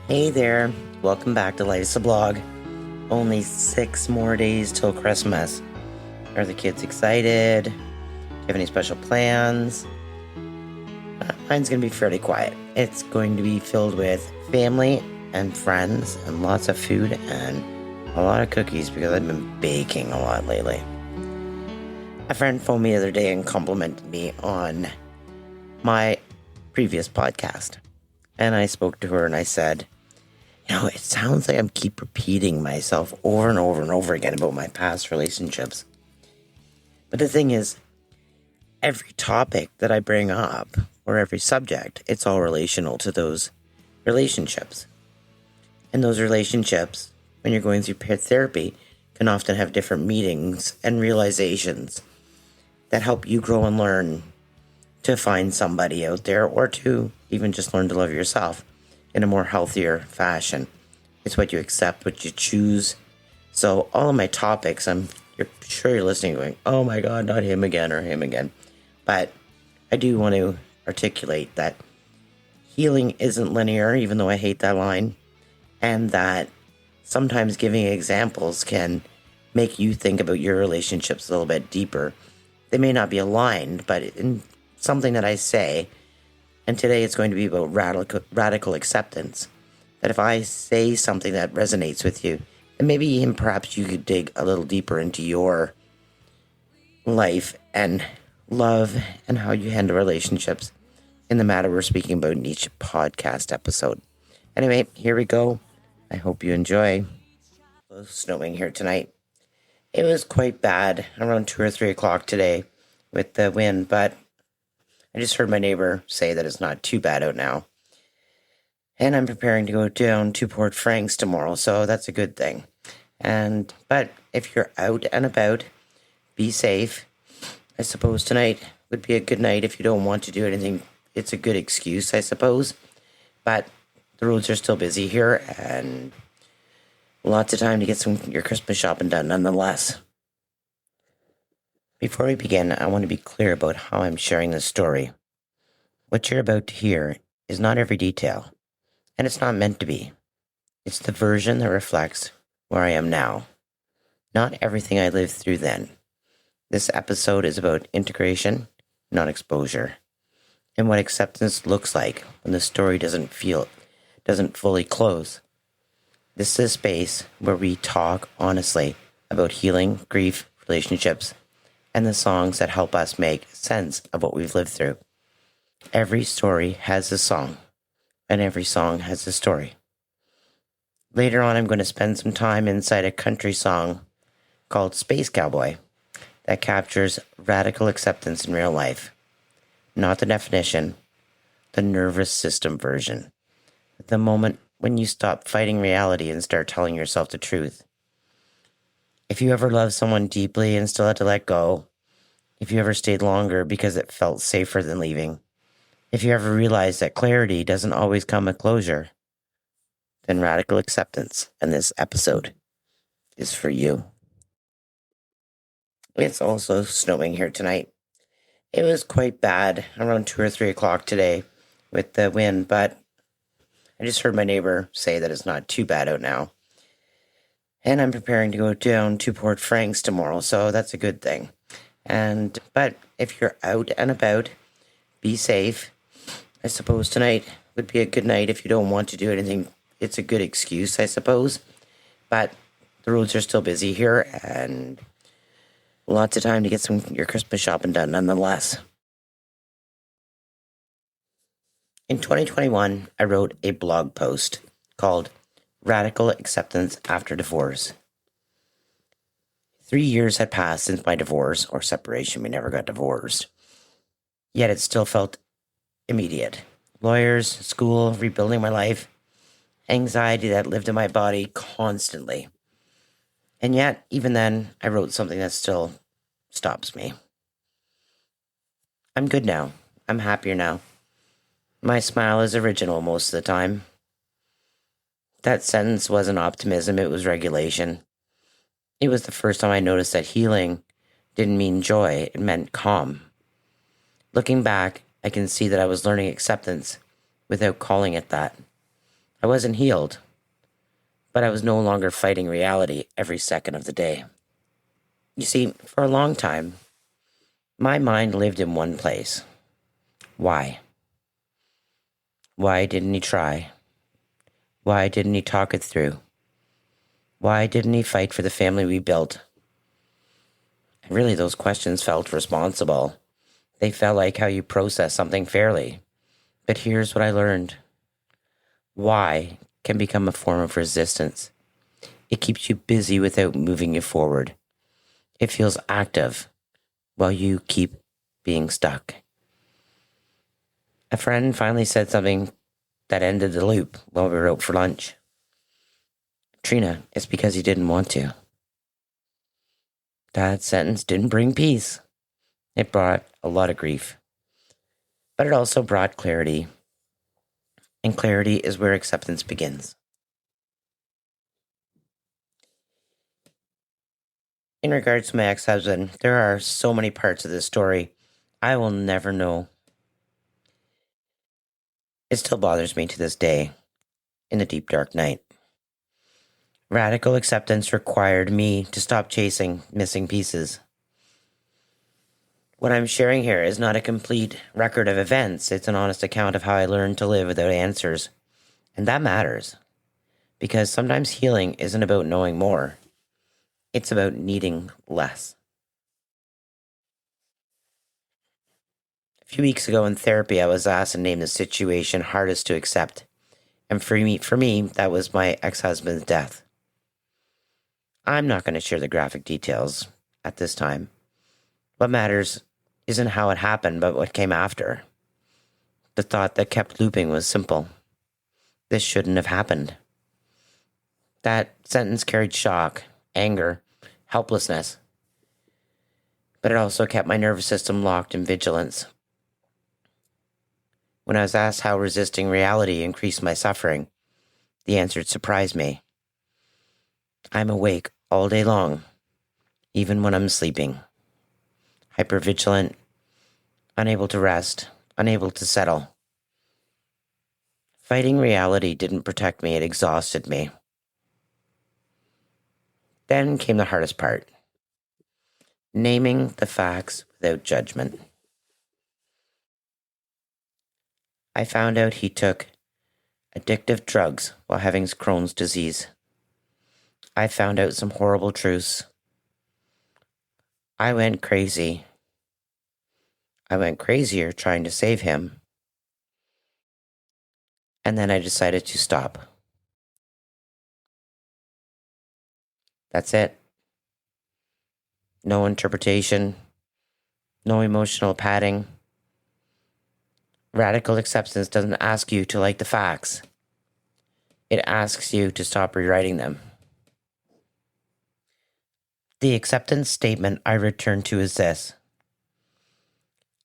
Hey there, welcome back to Life's a Blog. Only 6 more days till Christmas. Are the kids excited? Do you have any special plans? Mine's going to be fairly quiet. It's going to be filled with family and friends and lots of food and a lot of cookies because I've been baking a lot lately. A friend phoned me the other day and complimented me on my previous podcast. And I spoke to her and I said, it sounds like I keep repeating myself over and over and over again about my past relationships. But the thing is, every topic that I bring up, or every subject, it's all relational to those relationships. And those relationships, when you're going through therapy, can often have different meetings and realizations that help you grow and learn to find somebody out there, or to even just learn to love yourself in a more healthier fashion. It's what you accept, what you choose. So all of my topics, you're sure you're listening going, oh my God, not him again or him again. But I do want to articulate that healing isn't linear, even though I hate that line. And that sometimes giving examples can make you think about your relationships a little bit deeper. They may not be aligned, but in something that I say, and today it's going to be about radical acceptance. That if I say something that resonates with you, and maybe even perhaps you could dig a little deeper into your life and love and how you handle relationships in the matter we're speaking about in each podcast episode. Anyway, here we go. I hope you enjoy. It was snowing here tonight. It was quite bad around 2 or 3 o'clock today with the wind, but I just heard my neighbor say that it's not too bad out now. And I'm preparing to go down to Port Franks tomorrow, so that's a good thing. But if you're out and about, be safe. I suppose tonight would be a good night if you don't want to do anything. It's a good excuse, I suppose. But the roads are still busy here, and lots of time to get your Christmas shopping done nonetheless. Before we begin, I want to be clear about how I'm sharing this story. What you're about to hear is not every detail, and it's not meant to be. It's the version that reflects where I am now, not everything I lived through then. This episode is about integration, not exposure, and what acceptance looks like when the story doesn't fully close. This is a space where we talk honestly about healing, grief, relationships, and the songs that help us make sense of what we've lived through. Every story has a song, and every song has a story. Later on, I'm going to spend some time inside a country song called Space Cowboy that captures radical acceptance in real life. Not the definition, the nervous system version. The moment when you stop fighting reality and start telling yourself the truth. If you ever loved someone deeply and still had to let go, if you ever stayed longer because it felt safer than leaving, if you ever realized that clarity doesn't always come with closure, then radical acceptance and this episode is for you. It's also snowing here tonight. It was quite bad around 2 or 3 o'clock today with the wind, but I just heard my neighbor say that it's not too bad out now. And I'm preparing to go down to Port Franks tomorrow, so that's a good thing. But if you're out and about, be safe. I suppose tonight would be a good night if you don't want to do anything. It's a good excuse, I suppose. But the roads are still busy here, and lots of time to get your Christmas shopping done nonetheless. In 2021, I wrote a blog post called Radical Acceptance After Divorce. 3 years had passed since my divorce or separation. We never got divorced. Yet it still felt immediate. Lawyers, school, rebuilding my life, anxiety that lived in my body constantly. And yet, even then, I wrote something that still stops me. I'm good now. I'm happier now. My smile is original most of the time. That sentence wasn't optimism, it was regulation. It was the first time I noticed that healing didn't mean joy, it meant calm. Looking back, I can see that I was learning acceptance without calling it that. I wasn't healed, but I was no longer fighting reality every second of the day. You see, for a long time, my mind lived in one place. Why? Why didn't he try? Why didn't he talk it through? Why didn't he fight for the family we built? And really, those questions felt responsible. They felt like how you process something fairly. But here's what I learned. Why can become a form of resistance. It keeps you busy without moving you forward. It feels active while you keep being stuck. A friend finally said something that ended the loop while we were out for lunch. Trina, it's because you didn't want to. That sentence didn't bring peace. It brought a lot of grief. But it also brought clarity. And clarity is where acceptance begins. In regards to my ex-husband, there are so many parts of this story I will never know. It still bothers me to this day, in the deep dark night. Radical acceptance required me to stop chasing missing pieces. What I'm sharing here is not a complete record of events. It's an honest account of how I learned to live without answers. And that matters. Because sometimes healing isn't about knowing more. It's about needing less. A few weeks ago in therapy, I was asked to name the situation hardest to accept. And for me, that was my ex-husband's death. I'm not going to share the graphic details at this time. What matters isn't how it happened, but what came after. The thought that kept looping was simple. This shouldn't have happened. That sentence carried shock, anger, helplessness. But it also kept my nervous system locked in vigilance. When I was asked how resisting reality increased my suffering, the answer surprised me. I'm awake all day long, even when I'm sleeping. Hypervigilant, unable to rest, unable to settle. Fighting reality didn't protect me, it exhausted me. Then came the hardest part. Naming the facts without judgment. I found out he took addictive drugs while having Crohn's disease. I found out some horrible truths. I went crazy. I went crazier trying to save him. And then I decided to stop. That's it. No interpretation. No emotional padding. Radical acceptance doesn't ask you to like the facts. It asks you to stop rewriting them. The acceptance statement I return to is this.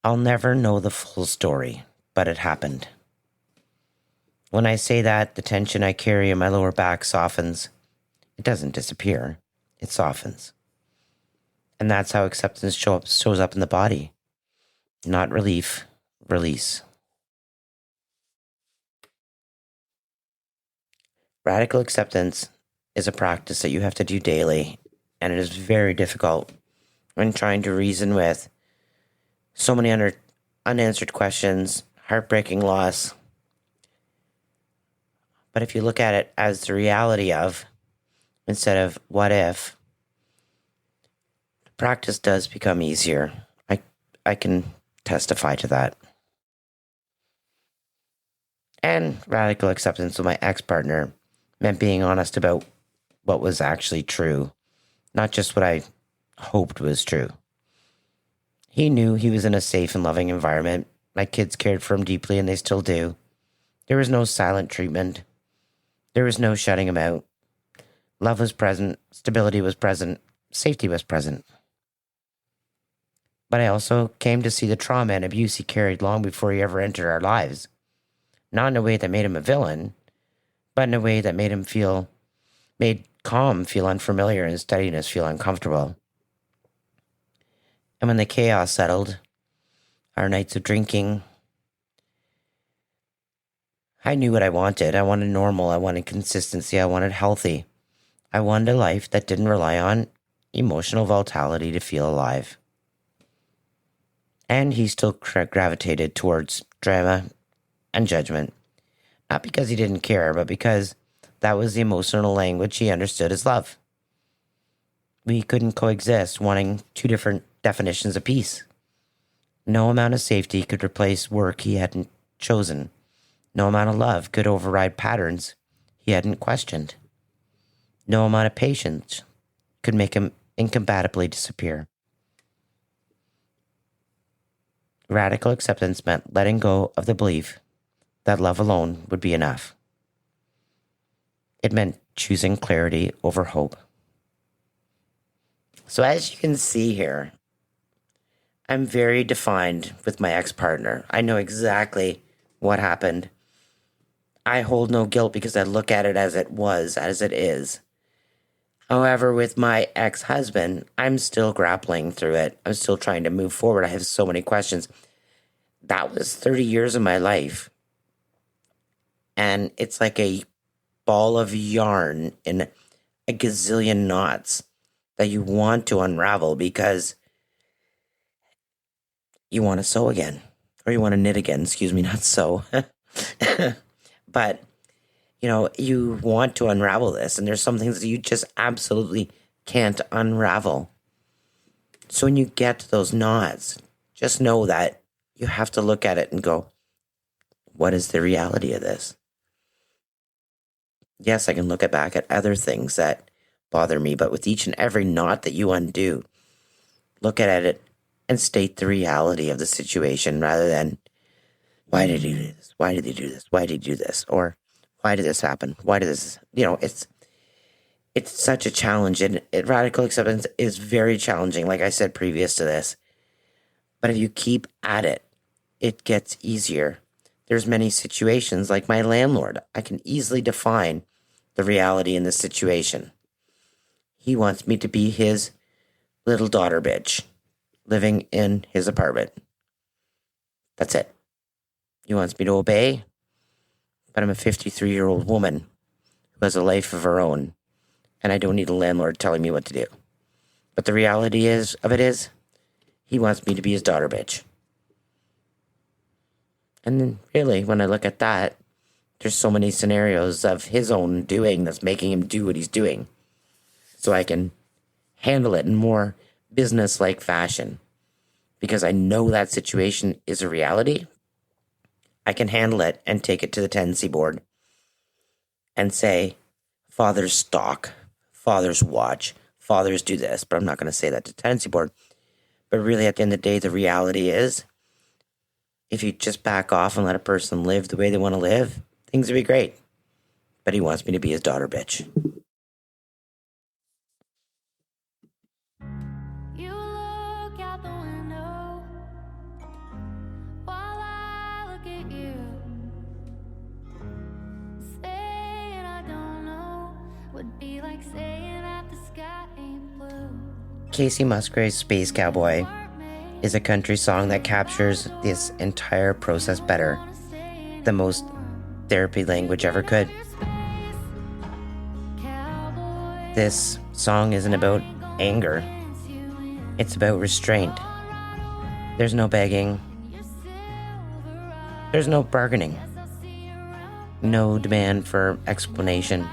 I'll never know the full story, but it happened. When I say that, the tension I carry in my lower back softens. It doesn't disappear. It softens. And that's how acceptance shows up in the body. Not relief, release. Radical acceptance is a practice that you have to do daily, and it is very difficult when trying to reason with so many unanswered questions, heartbreaking loss. But if you look at it as the reality of, instead of what if, the practice does become easier. I can testify to that. And radical acceptance with my ex-partner meant being honest about what was actually true, not just what I hoped was true. He knew he was in a safe and loving environment. My kids cared for him deeply, and they still do. There was no silent treatment. There was no shutting him out. Love was present. Stability was present. Safety was present. But I also came to see the trauma and abuse he carried long before he ever entered our lives. Not in a way that made him a villain, but in a way that made calm feel unfamiliar and steadiness feel uncomfortable. And when the chaos settled, our nights of drinking, I knew what I wanted. I wanted normal. I wanted consistency. I wanted healthy. I wanted a life that didn't rely on emotional volatility to feel alive. And he still gravitated towards drama and judgment. Not because he didn't care, but because that was the emotional language he understood as love. We couldn't coexist, wanting two different definitions of peace. No amount of safety could replace work he hadn't chosen. No amount of love could override patterns he hadn't questioned. No amount of patience could make him incompatibly disappear. Radical acceptance meant letting go of the belief that love alone would be enough. It meant choosing clarity over hope. So as you can see here, I'm very defined with my ex-partner. I know exactly what happened. I hold no guilt because I look at it as it was, as it is. However, with my ex-husband, I'm still grappling through it. I'm still trying to move forward. I have so many questions. That was 30 years of my life. And it's like a ball of yarn in a gazillion knots that you want to unravel because you want to sew again. Or you want to knit again, not sew. But, you want to unravel this. And there's some things that you just absolutely can't unravel. So when you get to those knots, just know that you have to look at it and go, what is the reality of this? Yes, I can look back at other things that bother me, but with each and every knot that you undo, look at it and state the reality of the situation rather than, why did he do this? Why did he do this? Why did he do this? Or why did this happen? Why did this, it's such a challenge, and radical acceptance is very challenging, like I said previous to this. But if you keep at it, it gets easier. There's many situations, like my landlord. I can easily define the reality in this situation. He wants me to be his little daughter bitch, living in his apartment. That's it. He wants me to obey, but I'm a 53-year-old woman who has a life of her own, and I don't need a landlord telling me what to do. But the reality is, he wants me to be his daughter bitch. And then really, when I look at that, there's so many scenarios of his own doing that's making him do what he's doing. So I can handle it in more business-like fashion. Because I know that situation is a reality, I can handle it and take it to the tenancy board and say, fathers stalk, fathers watch, fathers do this. But I'm not going to say that to tenancy board. But really, at the end of the day, the reality is, if you just back off and let a person live the way they want to live, things will be great. But he wants me to be his daughter bitch. You look out the window while I look at you, saying I don't know, would be like saying that the sky ain't blue. Kacey Musgraves Space Cowboy is a country song that captures this entire process better than most therapy language ever could. This song isn't about anger. It's about restraint. There's no begging. There's no bargaining. No demand for explanation.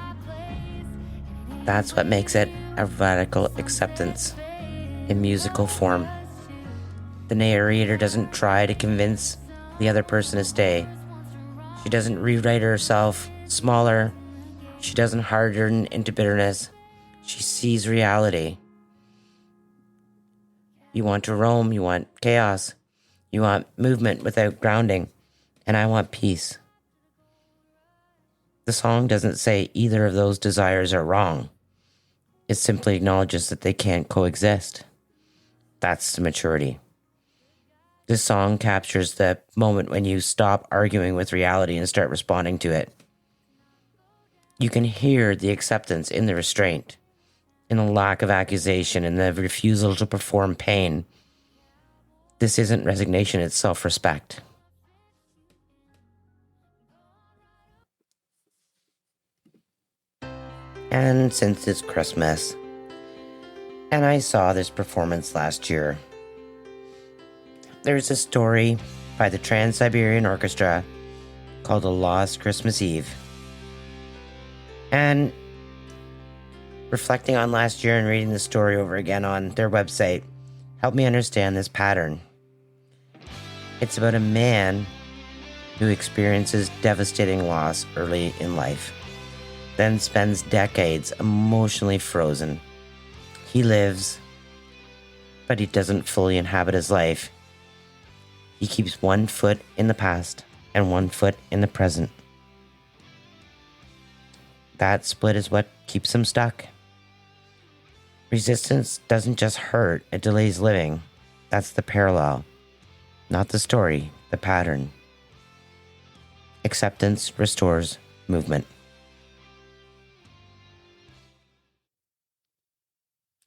That's what makes it a radical acceptance in musical form. The narrator doesn't try to convince the other person to stay. She doesn't rewrite herself smaller. She doesn't harden into bitterness. She sees reality. You want to roam, you want chaos, you want movement without grounding, and I want peace. The song doesn't say either of those desires are wrong. It simply acknowledges that they can't coexist. That's the maturity. This song captures the moment when you stop arguing with reality and start responding to it. You can hear the acceptance in the restraint, in the lack of accusation, in the refusal to perform pain. This isn't resignation, it's self-respect. And since it's Christmas, and I saw this performance last year, there's a story by the Trans-Siberian Orchestra called A Lost Christmas Eve. And reflecting on last year and reading the story over again on their website helped me understand this pattern. It's about a man who experiences devastating loss early in life, then spends decades emotionally frozen. He lives, but he doesn't fully inhabit his life. He keeps one foot in the past and one foot in the present. That split is what keeps him stuck. Resistance doesn't just hurt, it delays living. That's the parallel, not the story, the pattern. Acceptance restores movement.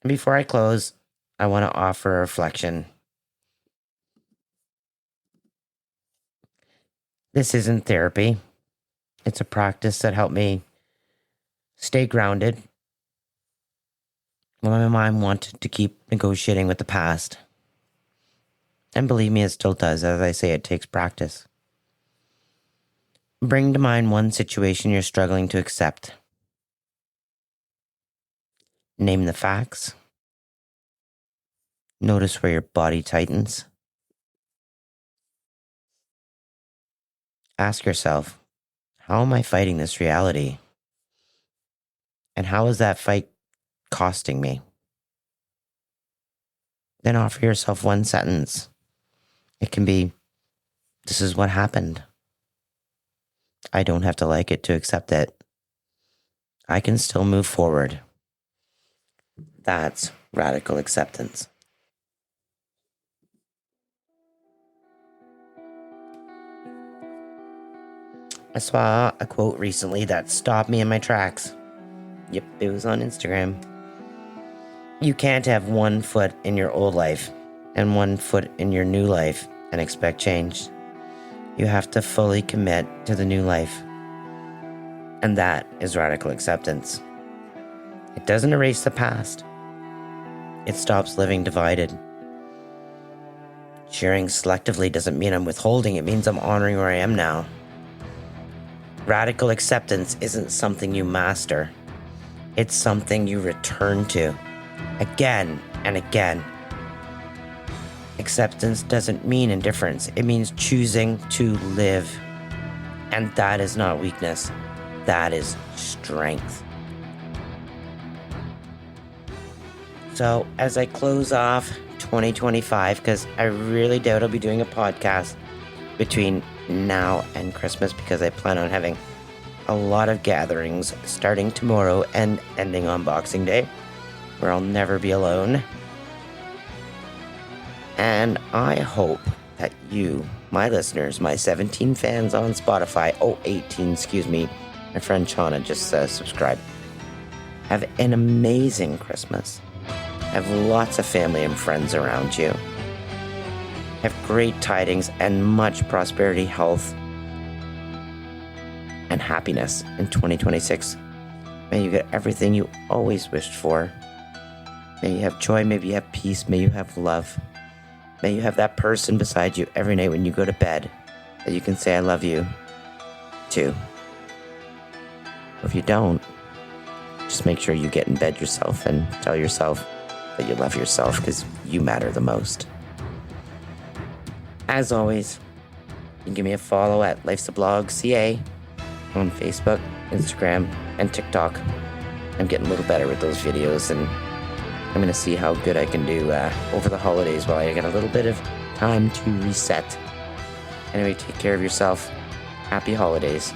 And before I close, I want to offer a reflection. This isn't therapy. It's a practice that helped me stay grounded when my mind wanted to keep negotiating with the past. And believe me, it still does. As I say, it takes practice. Bring to mind one situation you're struggling to accept. Name the facts. Notice where your body tightens. Ask yourself, how am I fighting this reality? And how is that fight costing me? Then offer yourself one sentence. It can be, this is what happened. I don't have to like it to accept it. I can still move forward. That's radical acceptance. I saw a quote recently that stopped me in my tracks. Yep, it was on Instagram. You can't have one foot in your old life and one foot in your new life and expect change. You have to fully commit to the new life. And that is radical acceptance. It doesn't erase the past. It stops living divided. Sharing selectively doesn't mean I'm withholding. It means I'm honoring where I am now. Radical acceptance isn't something you master. It's something you return to again and again. Acceptance doesn't mean indifference. It means choosing to live. And that is not weakness. That is strength. So as I close off 2025, because I really doubt I'll be doing a podcast between now and Christmas, because I plan on having a lot of gatherings starting tomorrow and ending on Boxing Day, where I'll never be alone. And I hope that you, my listeners, my 17 fans on Spotify, 18, excuse me, my friend Chana just subscribed, have an amazing Christmas. Have lots of family and friends around you. Have great tidings and much prosperity, health, and happiness in 2026. May you get everything you always wished for. May you have joy, may you have peace, may you have love. May you have that person beside you every night when you go to bed that you can say, I love you, to. Or if you don't, just make sure you get in bed yourself and tell yourself that you love yourself, because you matter the most. As always, you can give me a follow at Life's a Blog CA on Facebook, Instagram, and TikTok. I'm getting a little better with those videos, and I'm going to see how good I can do over the holidays while I get a little bit of time to reset. Anyway, take care of yourself. Happy holidays.